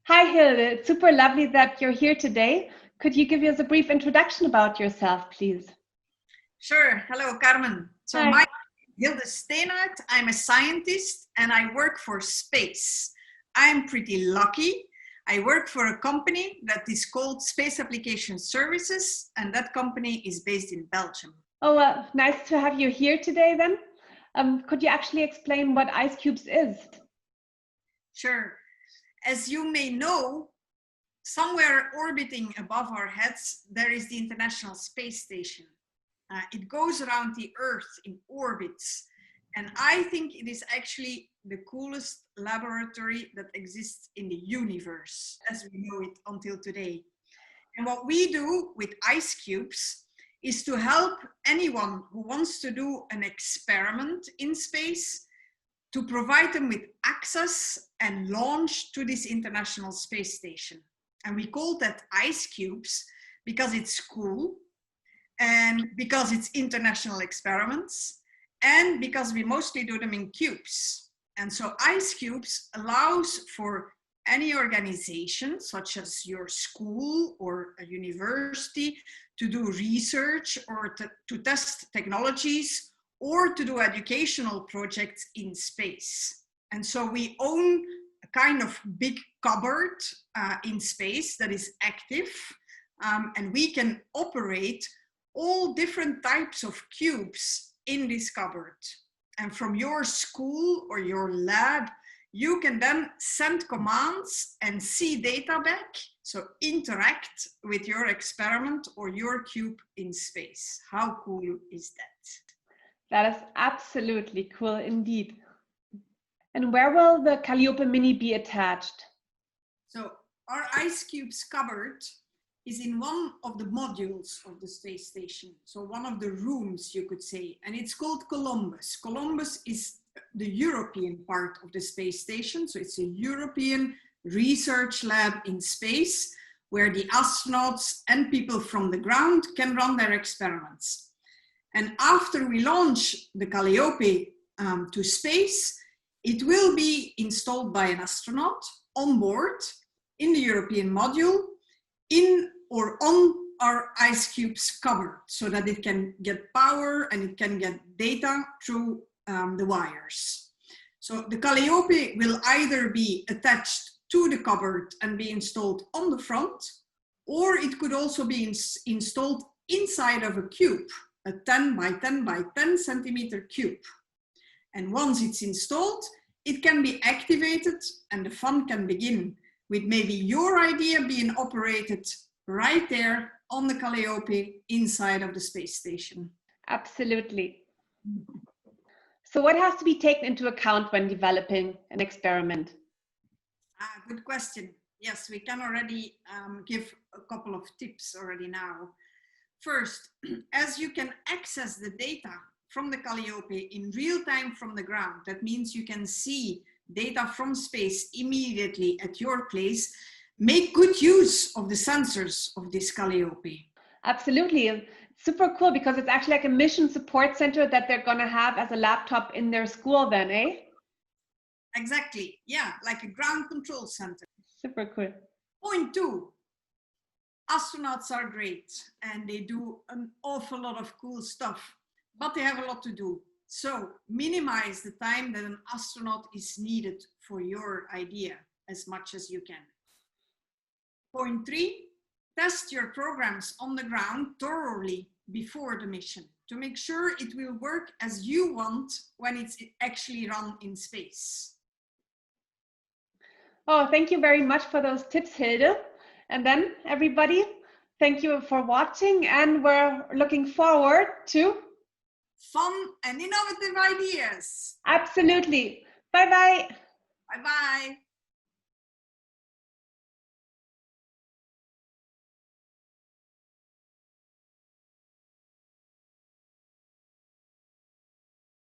Hi Hilde, it's super lovely that you're here today. Could you give us a brief introduction about yourself, please? Sure. Hello, Carmen. So Hi. my name is Hilde Steenaert. I'm a scientist and I work for space. I'm pretty lucky. I work for a company that is called Space Application Services, and that company is based in Belgium. Oh, nice to have you here today then. Could you actually explain what Ice Cubes is? Sure. As you may know, somewhere orbiting above our heads, there is the International Space Station. It goes around the Earth in orbits. And I think it is actually the coolest laboratory that exists in the universe, as we know it until today. And what we do with ice cubes is to help anyone who wants to do an experiment in space to provide them with access and launch to this International Space Station. And we call that ice cubes because it's cool, and because it's international experiments, and because we mostly do them in cubes. And so ice cubes allows for any organization, such as your school or a university, to do research or to test technologies or to do educational projects in space. And so we own a kind of big cupboard in space that is active, and we can operate all different types of cubes in this cupboard. And from your school or your lab, you can then send commands and see data back, so interact with your experiment or your cube in space. How cool is that? That is absolutely cool indeed. And where will the Calliope Mini be attached? So our ice cubes cupboard is in one of the modules of the space station. So one of the rooms, you could say, and it's called Columbus. Columbus is the European part of the space station. So it's a European research lab in space where the astronauts and people from the ground can run their experiments. And after we launch the Calliope to space, it will be installed by an astronaut on board in the European module in or on our ice cubes cupboard, so that it can get power and it can get data through the wires. So the Calliope will either be attached to the cupboard and be installed on the front, or it could also be installed inside of a cube, a 10 by 10 by 10 centimeter cube. And once it's installed, it can be activated and the fun can begin with maybe your idea being operated right there on the Calliope inside of the space station. Absolutely. So what has to be taken into account when developing an experiment? Good question. Yes, we can already give a couple of tips already now. First, as you can access the data from the Calliope in real time from the ground, that means you can see data from space immediately at your place, make good use of the sensors of this Calliope. Absolutely. Super cool, because it's actually like a mission support center that they're going to have as a laptop in their school then, eh? Exactly. Yeah, like a ground control center. Super cool. Point 2. Astronauts are great and they do an awful lot of cool stuff, but they have a lot to do. So minimize the time that an astronaut is needed for your idea as much as you can. Point 3, test your programs on the ground thoroughly before the mission to make sure it will work as you want when it's actually run in space. Oh, thank you very much for those tips, Hilde. And then everybody, thank you for watching, and we're looking forward to fun and innovative ideas. Absolutely. Bye-bye. Bye-bye.